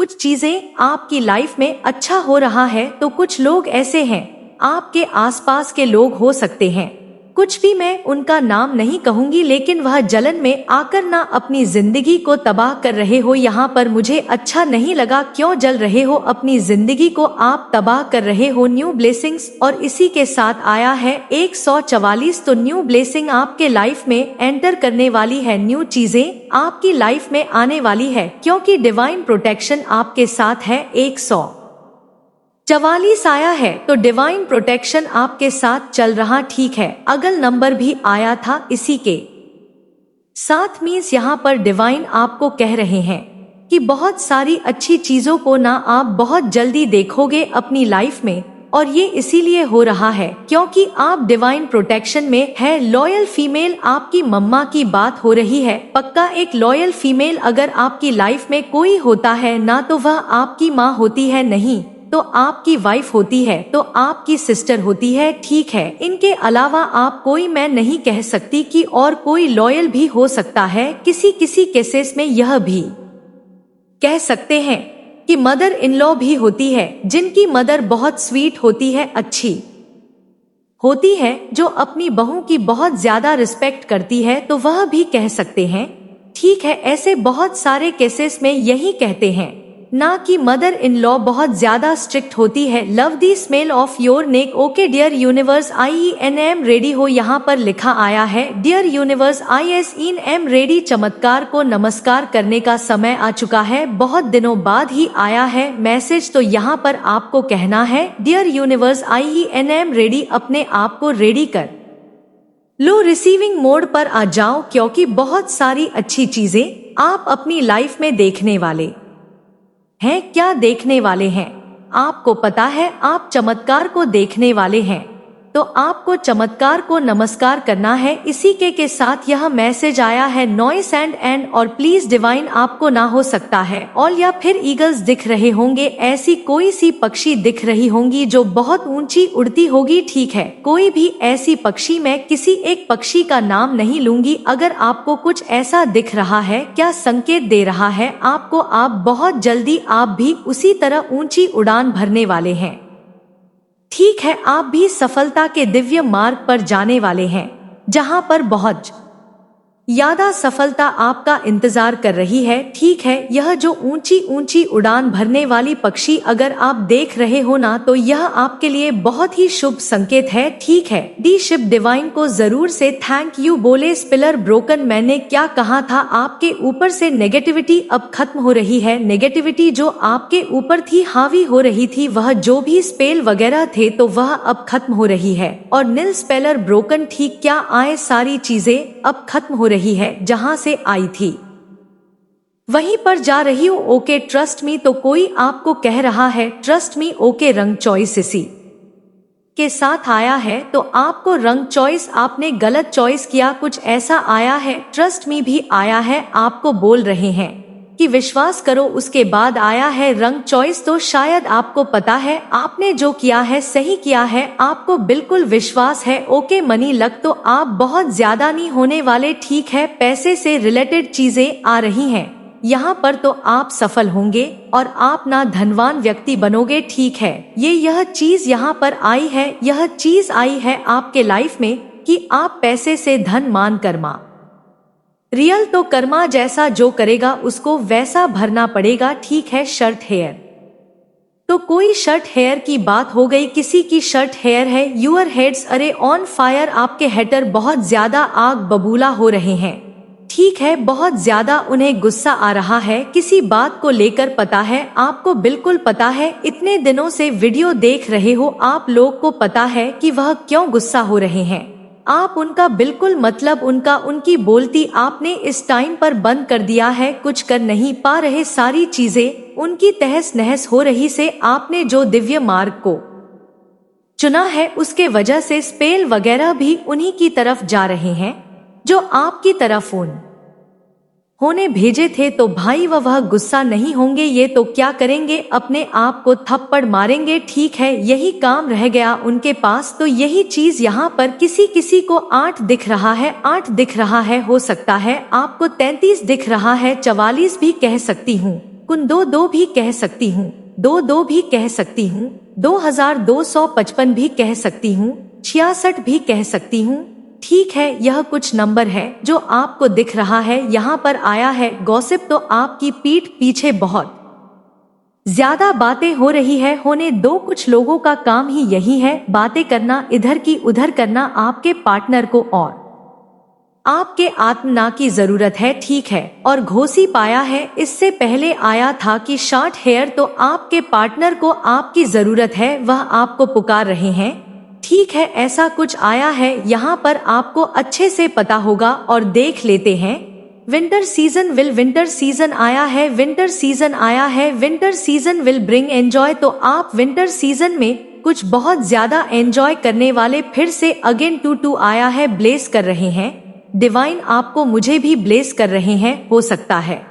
कुछ चीजें आपकी लाइफ में अच्छा हो रहा है तो कुछ लोग ऐसे हैं, आपके आसपास के लोग हो सकते हैं, कुछ भी मैं उनका नाम नहीं कहूंगी, लेकिन वह जलन में आकर ना अपनी जिंदगी को तबाह कर रहे हो। यहाँ पर मुझे अच्छा नहीं लगा, क्यों जल रहे हो, अपनी जिंदगी को आप तबाह कर रहे हो। न्यू ब्लेसिंग्स और इसी के साथ आया है 144। तो न्यू ब्लेसिंग आपके लाइफ में एंटर करने वाली है, न्यू चीजें आपकी लाइफ में आने वाली है, क्योंकि डिवाइन प्रोटेक्शन आपके साथ है। 144 आया है तो डिवाइन प्रोटेक्शन आपके साथ चल रहा, ठीक है। अगल नंबर भी आया था इसी के साथ, मीन्स यहाँ पर डिवाइन आपको कह रहे हैं कि बहुत सारी अच्छी चीजों को ना आप बहुत जल्दी देखोगे अपनी लाइफ में, और ये इसीलिए हो रहा है क्योंकि आप डिवाइन प्रोटेक्शन में है। लॉयल फीमेल, आपकी मम्मा की बात हो रही है। पक्का एक लॉयल फीमेल अगर आपकी लाइफ में कोई होता है ना, तो वह आपकी माँ होती है, नहीं तो आपकी वाइफ होती है, तो आपकी सिस्टर होती है, ठीक है। इनके अलावा आप कोई, मैं नहीं कह सकती कि और कोई लॉयल भी हो सकता है। किसी किसी केसेस में यह भी कह सकते हैं कि मदर इन लॉ भी होती है, जिनकी मदर बहुत स्वीट होती है, अच्छी होती है, जो अपनी बहू की बहुत ज्यादा रिस्पेक्ट करती है, तो वह भी कह सकते हैं, ठीक है। ऐसे बहुत सारे केसेस में यही कहते हैं, ना कि मदर इन लॉ बहुत ज्यादा स्ट्रिक्ट होती है। Love the smell of your neck, okay dear universe, IENM ready हो। यहाँ पर लिखा आया है डियर यूनिवर्स, ISENM रेडी। चमत्कार को नमस्कार करने का समय आ चुका है, बहुत दिनों बाद ही आया है मैसेज। तो यहाँ पर आपको कहना है डियर यूनिवर्स, IENM रेडी, अपने आप को रेडी कर लो, रिसीविंग मोड पर आ जाओ, क्योंकि बहुत सारी अच्छी चीजें आप अपनी लाइफ में देखने वाले हैं। क्या देखने वाले हैं आपको पता है, आप चमत्कार को देखने वाले हैं, तो आपको चमत्कार को नमस्कार करना है। इसी के साथ यह मैसेज आया है नॉइस एंड और प्लीज डिवाइन, आपको ना हो सकता है ऑल या फिर ईगल्स दिख रहे होंगे, ऐसी कोई सी पक्षी दिख रही होंगी जो बहुत ऊंची उड़ती होगी, ठीक है। कोई भी ऐसी पक्षी, मैं किसी एक पक्षी का नाम नहीं लूंगी। अगर आपको कुछ ऐसा दिख रहा है, क्या संकेत दे रहा है आपको, आप बहुत जल्दी आप भी उसी तरह ऊंची उड़ान भरने वाले हैं, ठीक है। आप भी सफलता के दिव्य मार्ग पर जाने वाले हैं, जहां पर बहुत ज्यादा सफलता आपका इंतजार कर रही है, ठीक है। यह जो ऊंची ऊंची उड़ान भरने वाली पक्षी अगर आप देख रहे हो ना, तो यह आपके लिए बहुत ही शुभ संकेत है, ठीक है। दी शिप डिवाइन को जरूर से थैंक यू बोले। स्पिलर ब्रोकन, मैंने क्या कहा था, आपके ऊपर से नेगेटिविटी अब खत्म हो रही है। नेगेटिविटी जो आपके ऊपर थी, हावी हो रही थी, वह जो भी स्पेल वगैरह थे, तो वह अब खत्म हो रही है। और नील स्पेलर ब्रोकन, ठीक, क्या आए सारी चीजें अब खत्म हो रही है, जहां से आई थी वहीं पर जा रही हूँ, ओके ट्रस्ट मी। तो कोई आपको कह रहा है ट्रस्ट मी, ओके। रंग चॉइस इसी के साथ आया है, तो आपको रंग चॉइस, आपने गलत चॉइस किया, कुछ ऐसा आया है। ट्रस्ट मी भी आया है, आपको बोल रहे हैं कि विश्वास करो। उसके बाद आया है रंग चॉइस, तो शायद आपको पता है आपने जो किया है सही किया है, आपको बिल्कुल विश्वास है, ओके। मनी लक, तो आप बहुत ज्यादा नहीं होने वाले, ठीक है। पैसे से रिलेटेड चीजें आ रही हैं यहाँ पर, तो आप सफल होंगे और आप ना धनवान व्यक्ति बनोगे, ठीक है। यह चीज यहाँ पर आई है, यह चीज आई है आपके लाइफ में कि आप पैसे से धन मान कर्मा रियल, तो कर्मा जैसा जो करेगा उसको वैसा भरना पड़ेगा, ठीक है। शर्ट हेयर, तो कोई शर्ट हेयर की बात हो गई, किसी की शर्ट हेयर है। यूअर हेड्स अरे ऑन फायर, आपके हेटर बहुत ज्यादा आग बबूला हो रहे हैं, ठीक है। बहुत ज्यादा उन्हें गुस्सा आ रहा है किसी बात को लेकर, पता है आपको, बिल्कुल पता है। इतने दिनों से वीडियो देख रहे हो, आप लोग को पता है कि वह क्यों गुस्सा हो रहे हैं। आप उनका बिल्कुल मतलब उनकी बोलती आपने इस टाइम पर बंद कर दिया है, कुछ कर नहीं पा रहे, सारी चीजें उनकी तहस नहस हो रही से आपने जो दिव्य मार्ग को चुना है, उसके वजह से स्पेल वगैरह भी उन्हीं की तरफ जा रहे हैं जो आपकी तरफ होने भेजे थे। तो भाई वह गुस्सा नहीं होंगे, ये तो क्या करेंगे, अपने आप को थप्पड़ मारेंगे, ठीक है। यही काम रह गया उनके पास, तो यही चीज यहाँ पर किसी को 8 दिख रहा है, 8 दिख रहा है, हो सकता है आपको 33 दिख रहा है, 44 भी कह सकती हूँ, कुन 22 भी कह सकती हूँ, 22 भी कह सकती हूँ, 2255 भी कह सकती हूँ, 66 भी कह सकती हूँ। ठीक है, यह कुछ नंबर है जो आपको दिख रहा है यहाँ पर आया है। गॉसिप तो आपकी पीठ पीछे बहुत ज्यादा बातें हो रही है, होने दो। कुछ लोगों का काम ही यही है, बातें करना, इधर की उधर करना आपके पार्टनर को और आपके आत्मना की जरूरत है। ठीक है, और घोसी पाया है। इससे पहले आया था कि शॉर्ट हेयर, तो आपके पार्टनर को आपकी जरूरत है, वह आपको पुकार रहे हैं। ठीक है, ऐसा कुछ आया है यहाँ पर, आपको अच्छे से पता होगा और देख लेते हैं। Winter season will, winter season आया है, विंटर सीजन आया है, winter season will bring enjoy. तो आप विंटर सीजन में कुछ बहुत ज्यादा एंजॉय करने वाले। फिर से अगेन टू आया है, ब्लेस कर रहे हैं। डिवाइन आपको मुझे भी ब्लेस कर रहे हैं, हो सकता है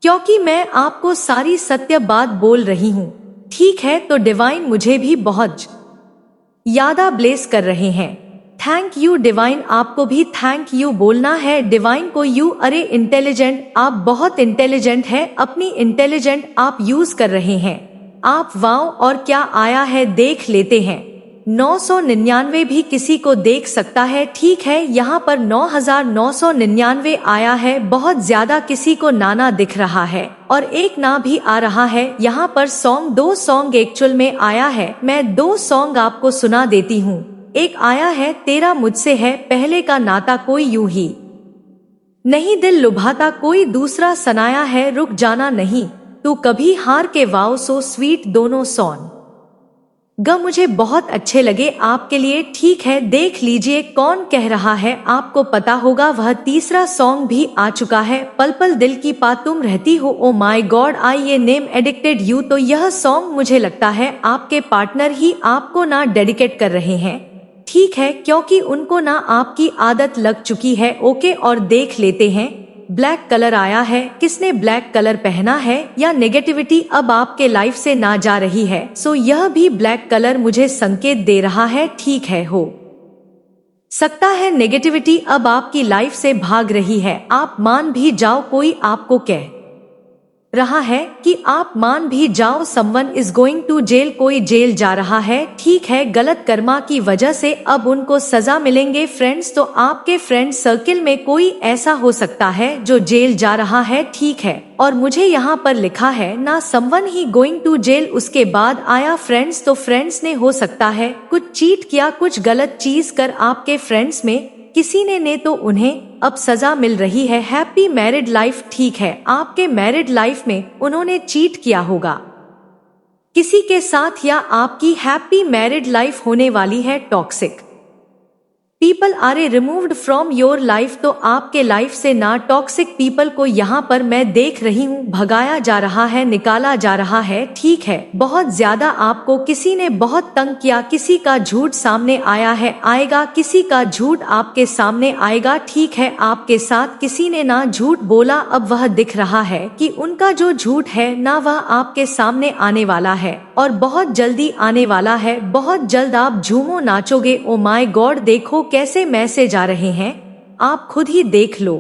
क्योंकि मैं आपको सारी सत्य बात बोल रही हूँ। ठीक है, तो डिवाइन मुझे भी बहुत ज्यादा ब्लेस कर रहे हैं। थैंक यू डिवाइन, आपको भी थैंक यू बोलना है डिवाइन को। यू, अरे इंटेलिजेंट, आप बहुत इंटेलिजेंट है, अपनी इंटेलिजेंट आप यूज कर रहे हैं आप। वाओ, और क्या आया है देख लेते हैं। 999 भी किसी को देख सकता है। ठीक है, यहाँ पर 9999 आया है, बहुत ज्यादा किसी को नाना दिख रहा है और एक ना भी आ रहा है। यहाँ पर सॉन्ग, 2 सॉन्ग एक्चुअल में आया है। मैं 2 सॉन्ग आपको सुना देती हूँ। एक आया है तेरा मुझसे है, पहले का नाता कोई यूं ही नहीं दिल लुभाता, कोई दूसरा सनाया है रुक जाना नहीं, तू कभी हार के, वाओ सो स्वीट। दोनों सॉन्ग मुझे बहुत अच्छे लगे आपके लिए। ठीक है, देख लीजिए कौन कह रहा है, आपको पता होगा। वह तीसरा सॉन्ग भी आ चुका है, पल पल दिल की बात तुम रहती हो, ओ माय गॉड आई ये नेम एडिक्टेड यू। तो यह सॉन्ग मुझे लगता है आपके पार्टनर ही आपको ना डेडिकेट कर रहे हैं। ठीक है, क्योंकि उनको ना आपकी आदत लग चुकी है। ओके, और देख लेते हैं। ब्लैक कलर आया है, किसने ब्लैक कलर पहना है या नेगेटिविटी अब आपके लाइफ से ना जा रही है। सो यह भी ब्लैक कलर मुझे संकेत दे रहा है। ठीक है, हो सकता है नेगेटिविटी अब आपकी लाइफ से भाग रही है। आप मान भी जाओ, कोई आपको कह रहा है कि आप मान भी जाओ। Someone is going to jail, कोई जेल जा रहा है। ठीक है, गलत कर्मा की वजह से अब उनको सजा मिलेंगे। फ्रेंड्स, तो आपके फ्रेंड सर्किल में कोई ऐसा हो सकता है जो जेल जा रहा है। ठीक है, और मुझे यहाँ पर लिखा है ना someone he going to jail, उसके बाद आया फ्रेंड्स। तो फ्रेंड्स ने हो सकता है कुछ चीट किया, कुछ गलत चीज कर आपके फ्रेंड्स में किसी ने तो उन्हें अब सजा मिल रही है। हैप्पी मैरिड लाइफ, ठीक है, आपके मैरिड लाइफ में उन्होंने चीट किया होगा किसी के साथ, या आपकी हैप्पी मैरिड लाइफ होने वाली है toxic. People are removed from your life, तो आपके लाइफ से ना टॉक्सिक पीपल को यहाँ पर मैं देख रही हूँ भगाया जा रहा है, निकाला जा रहा है। ठीक है, बहुत ज्यादा आपको किसी ने बहुत तंग किया, किसी का झूठ सामने आया है, आएगा, किसी का झूठ आपके सामने आएगा। ठीक है, आपके साथ किसी ने ना झूठ बोला, अब वह दिख रहा है कि उनका जो झूठ है ना वह आपके सामने आने वाला है और बहुत जल्दी आने वाला है। बहुत जल्द आप झूमो नाचोगे। ओ माय गॉड, देखो कैसे मैसेज आ रहे हैं, आप खुद ही देख लो।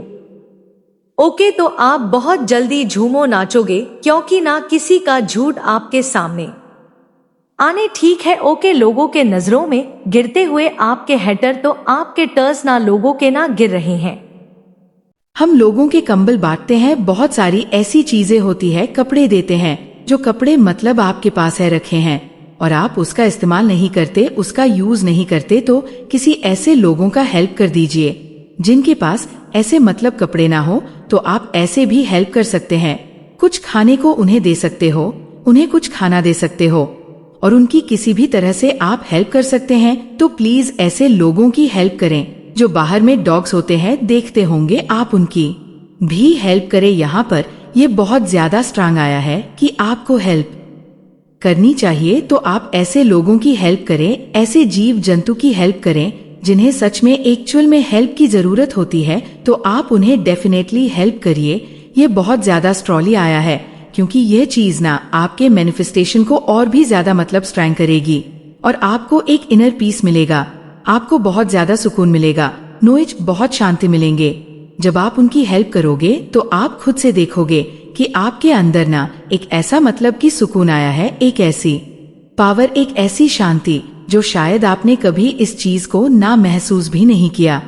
ओके, तो आप बहुत जल्दी झूमो नाचोगे क्योंकि ना किसी का झूठ आपके सामने आने। ठीक है, ओके, लोगों के नजरों में गिरते हुए आपके हेटर, तो आपके टर्स ना लोगों के ना गिर रहे हैं। हम लोगों के कंबल बांटते हैं, बहुत सारी ऐसी चीजें होती है, कपड़े देते हैं, जो कपड़े मतलब आपके पास है रखे हैं और आप उसका इस्तेमाल नहीं करते, उसका यूज नहीं करते, तो किसी ऐसे लोगों का हेल्प कर दीजिए जिनके पास ऐसे मतलब कपड़े ना हो। तो आप ऐसे भी हेल्प कर सकते हैं। कुछ खाने को उन्हें दे सकते हो, उन्हें कुछ खाना दे सकते हो और उनकी किसी भी तरह से आप हेल्प कर सकते हैं। तो प्लीज ऐसे लोगों की हेल्प करें। जो बाहर में डॉग्स होते हैं, देखते होंगे आप, उनकी भी हेल्प करें। यहाँ पर ये बहुत ज्यादा स्ट्रांग आया है कि आपको हेल्प करनी चाहिए, तो आप ऐसे लोगों की हेल्प करें, ऐसे जीव जंतु की हेल्प करें जिन्हें सच में एक्चुअल में हेल्प की जरूरत होती है। तो आप उन्हें डेफिनेटली हेल्प करिए। ये बहुत ज्यादा स्ट्रॉली आया है क्योंकि यह चीज ना आपके मैनिफेस्टेशन को और भी ज्यादा मतलब स्ट्रैंग करेगी और आपको एक इनर पीस मिलेगा, आपको बहुत ज्यादा सुकून मिलेगा, नॉलेज, बहुत शांति मिलेंगे। जब आप उनकी हेल्प करोगे तो आप खुद से देखोगे कि आपके अंदर ना एक ऐसा मतलब की सुकून आया है, एक ऐसी पावर, एक ऐसी शांति जो शायद आपने कभी इस चीज को ना महसूस भी नहीं किया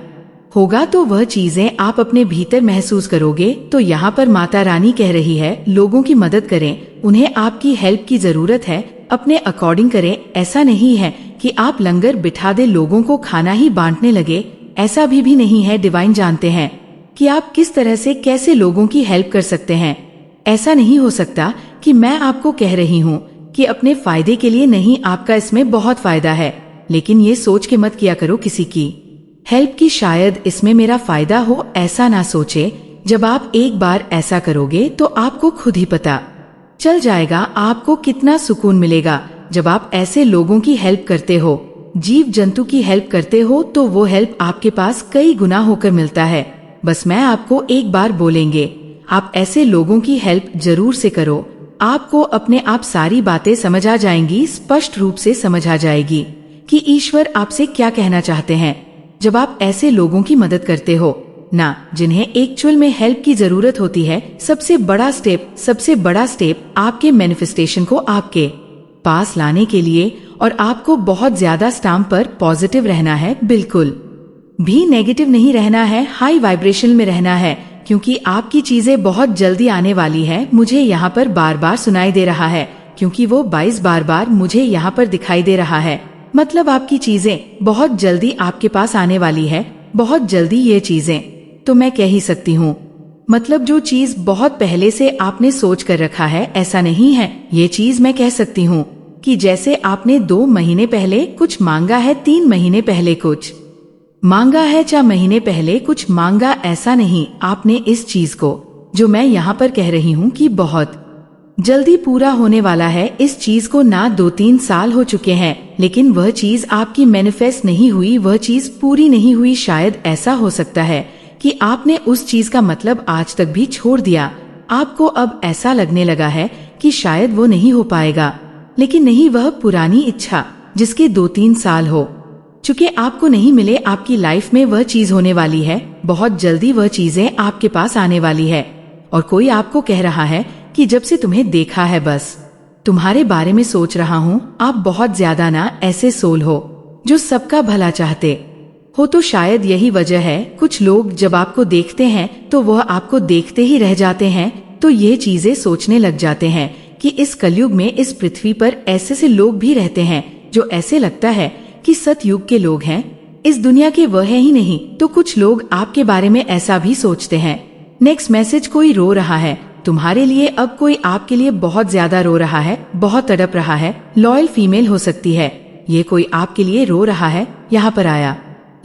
होगा। तो वह चीजें आप अपने भीतर महसूस करोगे। तो यहाँ पर माता रानी कह रही है, लोगों की मदद करें, उन्हें आपकी हेल्प की जरूरत है, अपने अकॉर्डिंग करें। ऐसा नहीं है कि आप लंगर बिठा दे, लोगों को खाना ही बांटने लगे, ऐसा भी नहीं है। डिवाइन जानते हैं कि आप किस तरह से कैसे लोगों की हेल्प कर सकते हैं। ऐसा नहीं हो सकता कि मैं आपको कह रही हूँ कि अपने फायदे के लिए नहीं, आपका इसमें बहुत फायदा है, लेकिन ये सोच के मत किया करो किसी की हेल्प की शायद इसमें मेरा फायदा हो, ऐसा ना सोचे। जब आप एक बार ऐसा करोगे तो आपको खुद ही पता चल जाएगा आपको कितना सुकून मिलेगा जब आप ऐसे लोगों की हेल्प करते हो, जीव जंतु की हेल्प करते हो, तो वो हेल्प आपके पास कई गुना होकर मिलता है। बस मैं आपको एक बार बोलेंगे, आप ऐसे लोगों की हेल्प जरूर से करो, आपको अपने आप सारी बातें समझ आ जाएंगी, स्पष्ट रूप से समझ आ जाएगी कि ईश्वर आपसे क्या कहना चाहते हैं जब आप ऐसे लोगों की मदद करते हो ना, जिन्हें एक्चुअल में हेल्प की जरूरत होती है। सबसे बड़ा स्टेप आपके मैनिफेस्टेशन को आपके पास लाने के लिए, और आपको बहुत ज्यादा स्टाम्प पर पॉजिटिव रहना है, बिल्कुल भी नेगेटिव नहीं रहना है, हाई वाइब्रेशन में रहना है, क्योंकि आपकी चीजें बहुत जल्दी आने वाली है। मुझे यहाँ पर बार बार सुनाई दे रहा है, क्योंकि वो 22 बार मुझे यहाँ पर दिखाई दे रहा है। मतलब आपकी चीजें बहुत जल्दी आपके पास आने वाली है, बहुत जल्दी ये चीजें। तो मैं कह ही सकती हूँ, मतलब जो चीज बहुत पहले से आपने सोच कर रखा है, ऐसा नहीं है। ये चीज मैं कह सकती हूँ कि जैसे आपने 2 महीने पहले कुछ मांगा है, 3 महीने पहले कुछ मांगा है, 4 महीने पहले कुछ मांगा, ऐसा नहीं। आपने इस चीज को, जो मैं यहाँ पर कह रही हूँ कि बहुत जल्दी पूरा होने वाला है, इस चीज को ना 2-3 साल हो चुके हैं, लेकिन वह चीज आपकी मैनिफेस्ट नहीं हुई, वह चीज पूरी नहीं हुई। शायद ऐसा हो सकता है कि आपने उस चीज का मतलब आज तक भी छोड़ दिया। आपको अब ऐसा लगने लगा है कि शायद वो नहीं हो पाएगा, लेकिन नहीं, वह पुरानी इच्छा जिसके 2-3 साल हो चुके आपको नहीं मिले, आपकी लाइफ में वह चीज होने वाली है, बहुत जल्दी वह चीजें आपके पास आने वाली है। और कोई आपको कह रहा है कि जब से तुम्हें देखा है, बस तुम्हारे बारे में सोच रहा हूँ, आप बहुत ज्यादा ना ऐसे सोल हो जो सबका भला चाहते हो। तो शायद यही वजह है, कुछ लोग जब आपको देखते हैं तो वह आपको देखते ही रह जाते हैं, तो ये चीजें सोचने लग जाते हैं कि इस कलयुग में इस पृथ्वी पर ऐसे से लोग भी रहते हैं जो ऐसे लगता है कि सतयुग के लोग हैं, इस दुनिया के वह है ही नहीं। तो कुछ लोग आपके बारे में ऐसा भी सोचते हैं। नेक्स्ट मैसेज, कोई रो रहा है तुम्हारे लिए, अब कोई आपके लिए बहुत ज्यादा रो रहा है, बहुत तड़प रहा है। लॉयल फीमेल हो सकती है, ये कोई आपके लिए रो रहा है। यहाँ पर आया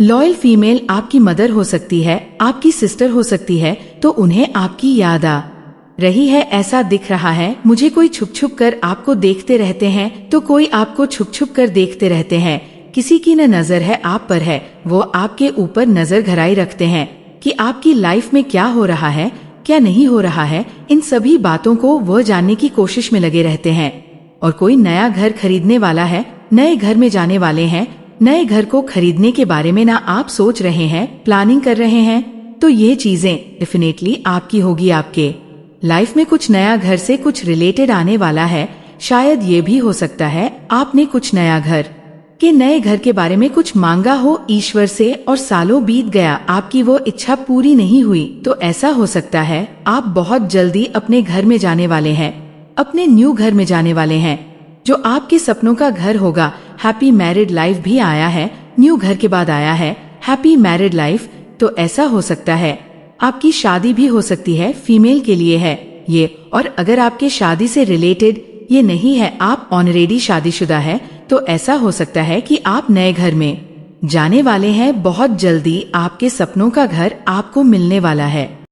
लॉयल फीमेल, आपकी मदर हो सकती है, आपकी सिस्टर हो सकती है, तो उन्हें आपकी याद आ रही है, ऐसा दिख रहा है मुझे। कोई छुप छुप कर आपको देखते रहते हैं, तो कोई आपको छुप छुप कर देखते रहते हैं। किसी की न नजर है आप पर है, वो आपके ऊपर नजर घराई रखते हैं कि आपकी लाइफ में क्या हो रहा है, क्या नहीं हो रहा है। इन सभी बातों को वह जानने की कोशिश में लगे रहते हैं। और कोई नया घर खरीदने वाला है, नए घर में जाने वाले हैं, नए घर को खरीदने के बारे में ना आप सोच रहे हैं, प्लानिंग कर रहे हैं, तो ये चीजें डेफिनेटली आपकी होगी। आपके लाइफ में कुछ नया घर से कुछ रिलेटेड आने वाला है। शायद ये भी हो सकता है आपने कुछ नया घर के नए घर के बारे में कुछ मांगा हो ईश्वर से, और सालों बीत गया, आपकी वो इच्छा पूरी नहीं हुई। तो ऐसा हो सकता है आप बहुत जल्दी अपने घर में जाने वाले हैं, अपने न्यू घर में जाने वाले हैं, जो आपके सपनों का घर होगा। हैप्पी मैरिड लाइफ भी आया है, न्यू घर के बाद आया है हैप्पी मैरिड लाइफ। तो ऐसा हो सकता है आपकी शादी भी हो सकती है, फीमेल के लिए है ये। और अगर आपके शादी से रिलेटेड ये नहीं है, आप ऑलरेडी शादीशुदा है, तो ऐसा हो सकता है कि आप नए घर में जाने वाले हैं बहुत जल्दी। आपके सपनों का घर आपको मिलने वाला है।